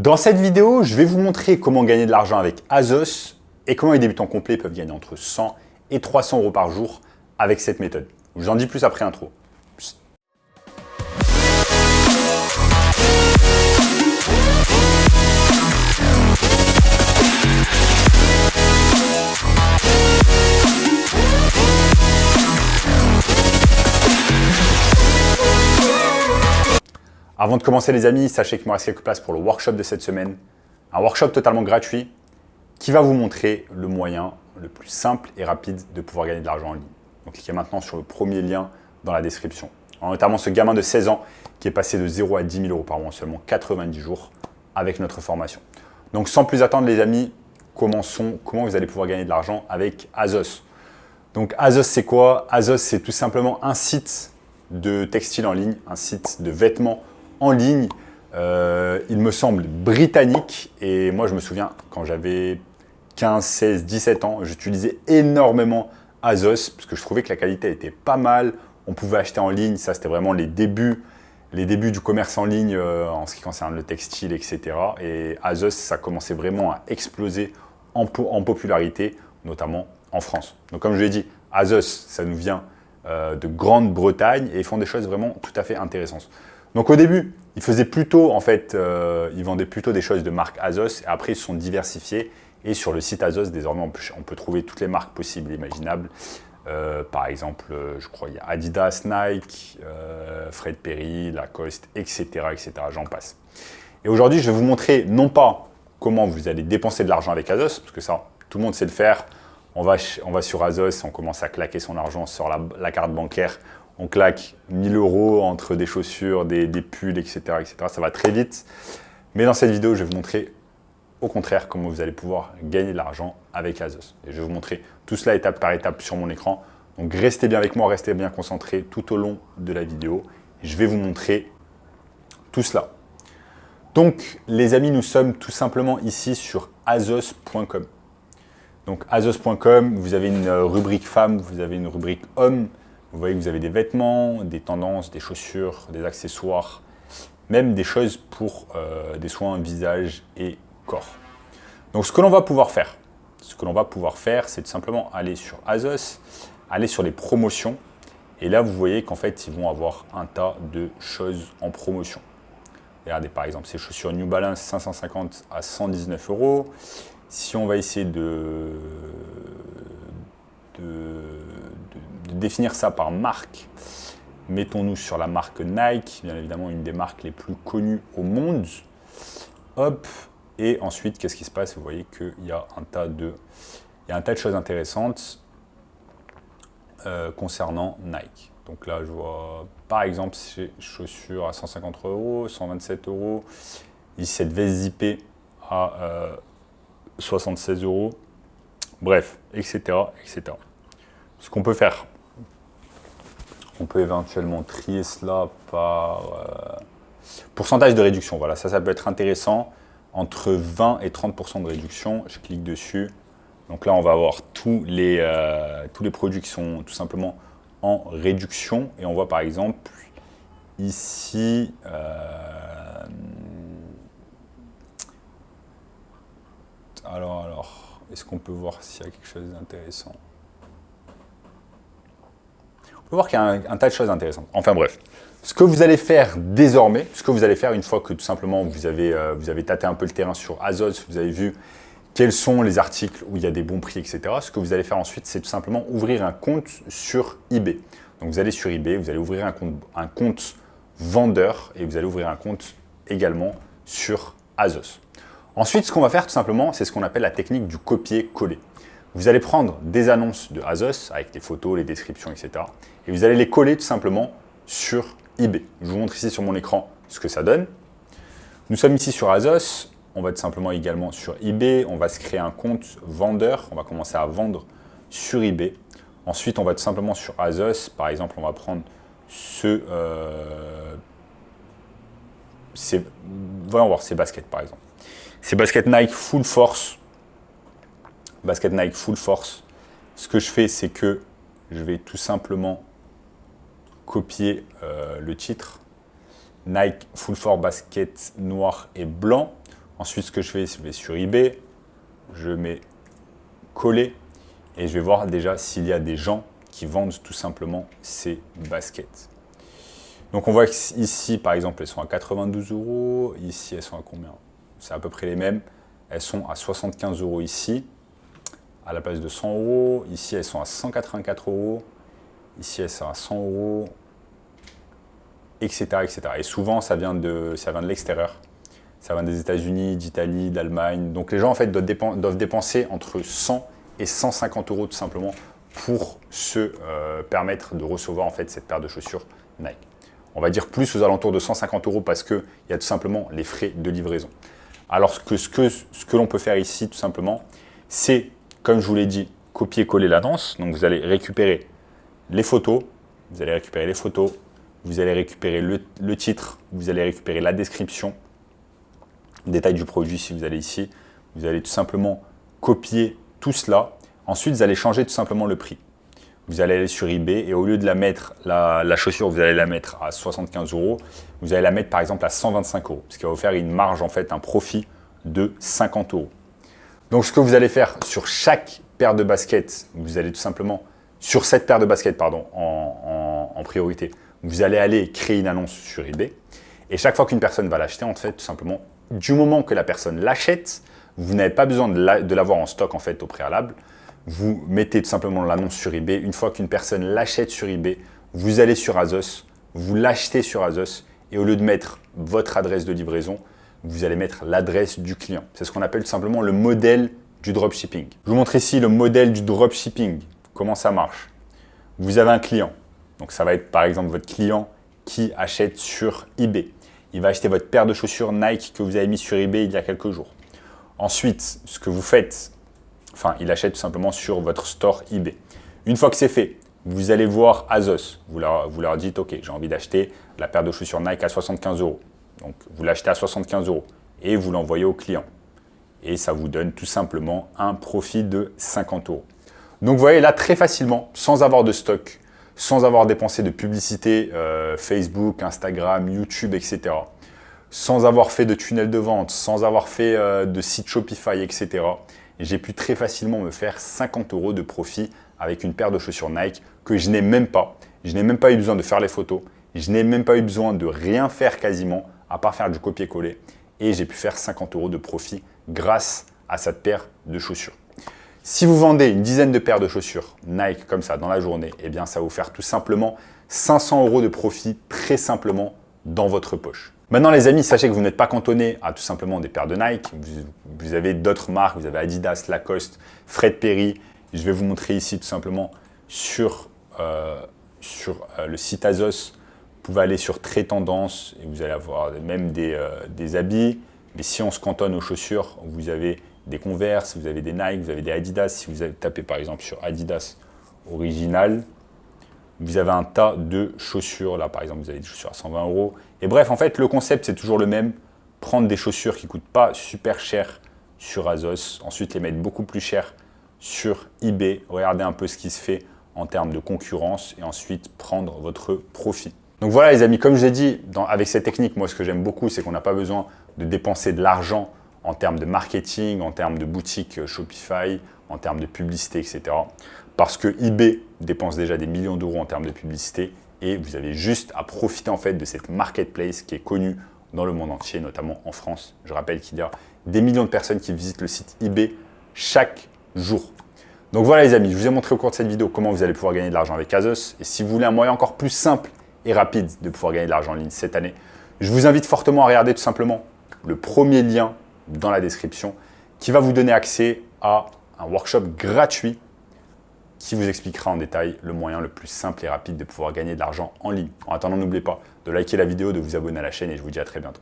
Dans cette vidéo, je vais vous montrer comment gagner de l'argent avec Azos et comment les débutants complets peuvent gagner entre 100 et 300 euros par jour avec cette méthode. Je vous en dis plus après l'intro. Avant de commencer les amis, sachez qu'il me reste quelques places pour le workshop de cette semaine. Un workshop totalement gratuit qui va vous montrer le moyen le plus simple et rapide de pouvoir gagner de l'argent en ligne. Donc cliquez maintenant sur le premier lien dans la description. Notamment ce gamin de 16 ans qui est passé de 0 à 10 000 euros par mois en seulement 90 jours avec notre formation. Donc sans plus attendre les amis, commençons. Comment vous allez pouvoir gagner de l'argent avec Azos. Donc Azos c'est quoi? Azos c'est tout simplement un site de textile en ligne, un site de vêtements en ligne, il me semble britannique, et moi je me souviens quand j'avais 15, 16, 17 ans, j'utilisais énormément Azos parce que je trouvais que la qualité était pas mal, on pouvait acheter en ligne, ça c'était vraiment les débuts du commerce en ligne en ce qui concerne le textile, etc. Et Azos, ça commençait vraiment à exploser en popularité, notamment en France. Donc comme je l'ai dit, Azos, ça nous vient de Grande-Bretagne et ils font des choses vraiment tout à fait intéressantes. Donc au début, ils faisaient plutôt, en fait, ils vendaient plutôt des choses de marque Azos et après ils se sont diversifiés et sur le site Azos, désormais, on peut trouver toutes les marques possibles et imaginables. Par exemple, je crois qu'il y a Adidas, Nike, Fred Perry, Lacoste, etc., etc. J'en passe. Et aujourd'hui, je vais vous montrer non pas comment vous allez dépenser de l'argent avec Azos, parce que ça, tout le monde sait le faire. On va sur Azos, on commence à claquer son argent sur la carte bancaire. On claque 1000 euros entre des chaussures, des pulls, etc., etc. Ça va très vite. Mais dans cette vidéo, je vais vous montrer au contraire comment vous allez pouvoir gagner de l'argent avec Azos. Et je vais vous montrer tout cela étape par étape sur mon écran. Donc restez bien avec moi, restez bien concentrés tout au long de la vidéo. Et je vais vous montrer tout cela. Donc les amis, nous sommes tout simplement ici sur azos.com. Donc azos.com, vous avez une rubrique femmes, vous avez une rubrique hommes. Vous voyez que vous avez des vêtements, des tendances, des chaussures, des accessoires, même des choses pour des soins visage et corps. Donc ce que l'on va pouvoir faire, c'est tout simplement aller sur Azos, aller sur les promotions. Et là, vous voyez qu'en fait, ils vont avoir un tas de choses en promotion. Regardez par exemple ces chaussures New Balance 550 à 119 euros. Si on va essayer de définir ça par marque, mettons-nous sur la marque Nike, bien évidemment une des marques les plus connues au monde. Hop, et ensuite, qu'est-ce qui se passe? Vous voyez qu'il y a un tas de choses intéressantes concernant Nike. Donc là, je vois par exemple ces chaussures à 150 euros, 127 euros, ici cette veste zippée à 76 euros, bref, etc., etc. Ce qu'on peut faire, on peut éventuellement trier cela par pourcentage de réduction. Voilà, ça peut être intéressant. Entre 20 et 30% de réduction, je clique dessus. Donc là, on va avoir tous les produits qui sont tout simplement en réduction. Et on voit par exemple ici, alors, est-ce qu'on peut voir s'il y a quelque chose d'intéressant? On peut voir qu'il y a un tas de choses intéressantes. Enfin bref, ce que vous allez faire désormais, ce que vous allez faire une fois que tout simplement vous avez tâté un peu le terrain sur Azos, vous avez vu quels sont les articles où il y a des bons prix, etc. Ce que vous allez faire ensuite, c'est tout simplement ouvrir un compte sur eBay. Donc vous allez sur eBay, vous allez ouvrir un compte vendeur et vous allez ouvrir un compte également sur Azos. Ensuite, ce qu'on va faire tout simplement, c'est ce qu'on appelle la technique du copier-coller. Vous allez prendre des annonces de Azos avec les photos, les descriptions, etc. Et vous allez les coller tout simplement sur eBay. Je vous montre ici sur mon écran ce que ça donne. Nous sommes ici sur Azos. On va tout simplement également sur eBay. On va se créer un compte vendeur. On va commencer à vendre sur eBay. Ensuite, on va tout simplement sur Azos. Par exemple, on va prendre voyons voir ces baskets par exemple. Ces baskets Nike Full Force. Basket Nike Full Force. Ce que je fais, c'est que je vais tout simplement copier le titre. Nike Full Force Basket noir et blanc. Ensuite, ce que je fais, c'est que je vais sur eBay, je mets coller et je vais voir déjà s'il y a des gens qui vendent tout simplement ces baskets. Donc on voit qu'ici, par exemple, elles sont à 92 €. Ici, elles sont à combien? C'est à peu près les mêmes. Elles sont à 75 € ici, à la place de 100 €. Ici, elles sont à 184 €. Ici, elles sont à 100 €, etc., etc. Et souvent, ça vient de l'extérieur. Ça vient des États-Unis, d'Italie, d'Allemagne. Donc les gens, en fait, doivent dépenser entre 100 et 150 € tout simplement pour se permettre de recevoir en fait cette paire de chaussures Nike. On va dire plus aux alentours de 150 € parce qu'il y a tout simplement les frais de livraison. Alors ce que l'on peut faire ici tout simplement, c'est, comme je vous l'ai dit, copier-coller l'annonce. Donc vous allez récupérer les photos, vous allez récupérer le titre, vous allez récupérer la description, détail du produit si vous allez ici. Vous allez tout simplement copier tout cela. Ensuite, vous allez changer tout simplement le prix. Vous allez aller sur eBay et au lieu de la mettre, la chaussure, vous allez la mettre à 75 €, vous allez la mettre par exemple à 125 €, ce qui va vous faire une marge, en fait, un profit de 50 €. Donc, ce que vous allez faire sur chaque paire de baskets, vous allez tout simplement, sur cette paire de baskets, pardon, en priorité, vous allez aller créer une annonce sur eBay. Et chaque fois qu'une personne va l'acheter, en fait, tout simplement, du moment que la personne l'achète, vous n'avez pas besoin de l'avoir en stock en fait au préalable. Vous mettez tout simplement l'annonce sur eBay. Une fois qu'une personne l'achète sur eBay, vous allez sur Azos, vous l'achetez sur Azos et au lieu de mettre votre adresse de livraison, vous allez mettre l'adresse du client. C'est ce qu'on appelle tout simplement le modèle du dropshipping. Je vous montre ici le modèle du dropshipping. Comment ça marche? Vous avez un client. Donc ça va être par exemple votre client qui achète sur eBay. Il va acheter votre paire de chaussures Nike que vous avez mis sur eBay il y a quelques jours. Ensuite, ce que vous faites, il achète tout simplement sur votre store eBay. Une fois que c'est fait, vous allez voir Azos. Vous leur dites, OK, j'ai envie d'acheter la paire de chaussures Nike à 75 €. Donc, vous l'achetez à 75 € et vous l'envoyez au client. Et ça vous donne tout simplement un profit de 50 €. Donc, vous voyez là, très facilement, sans avoir de stock, sans avoir dépensé de publicité Facebook, Instagram, YouTube, etc., sans avoir fait de tunnel de vente, sans avoir fait de site Shopify, etc., j'ai pu très facilement me faire 50 € de profit avec une paire de chaussures Nike que je n'ai même pas. Je n'ai même pas eu besoin de faire les photos. Je n'ai même pas eu besoin de rien faire quasiment, à part faire du copier-coller. Et j'ai pu faire 50 € de profit grâce à cette paire de chaussures. Si vous vendez une dizaine de paires de chaussures Nike comme ça dans la journée, eh bien ça va vous faire tout simplement 500 € de profit très simplement dans votre poche. Maintenant les amis, sachez que vous n'êtes pas cantonné à tout simplement des paires de Nike. Vous avez d'autres marques, vous avez Adidas, Lacoste, Fred Perry. Je vais vous montrer ici tout simplement sur le site Azos. Vous pouvez aller sur Très Tendance et vous allez avoir même des habits. Mais si on se cantonne aux chaussures, vous avez des Converse, vous avez des Nike, vous avez des Adidas. Si vous tapez par exemple sur Adidas Original, vous avez un tas de chaussures. Là, par exemple, vous avez des chaussures à 120 €. Et bref, en fait, le concept, c'est toujours le même. Prendre des chaussures qui ne coûtent pas super cher sur Azos. Ensuite, les mettre beaucoup plus cher sur eBay. Regardez un peu ce qui se fait en termes de concurrence. Et ensuite, prendre votre profit. Donc voilà, les amis, comme je l'ai dit, avec cette technique, moi, ce que j'aime beaucoup, c'est qu'on n'a pas besoin de dépenser de l'argent en termes de marketing, en termes de boutique Shopify, en termes de publicité, etc. Parce que eBay dépense déjà des millions d'euros en termes de publicité et vous avez juste à profiter en fait de cette marketplace qui est connue dans le monde entier, notamment en France. Je rappelle qu'il y a des millions de personnes qui visitent le site eBay chaque jour. Donc voilà les amis, je vous ai montré au cours de cette vidéo comment vous allez pouvoir gagner de l'argent avec Azos. Et si vous voulez un moyen encore plus simple et rapide de pouvoir gagner de l'argent en ligne cette année, je vous invite fortement à regarder tout simplement le premier lien dans la description qui va vous donner accès à un workshop gratuit qui vous expliquera en détail le moyen le plus simple et rapide de pouvoir gagner de l'argent en ligne. En attendant, n'oubliez pas de liker la vidéo, de vous abonner à la chaîne et je vous dis à très bientôt.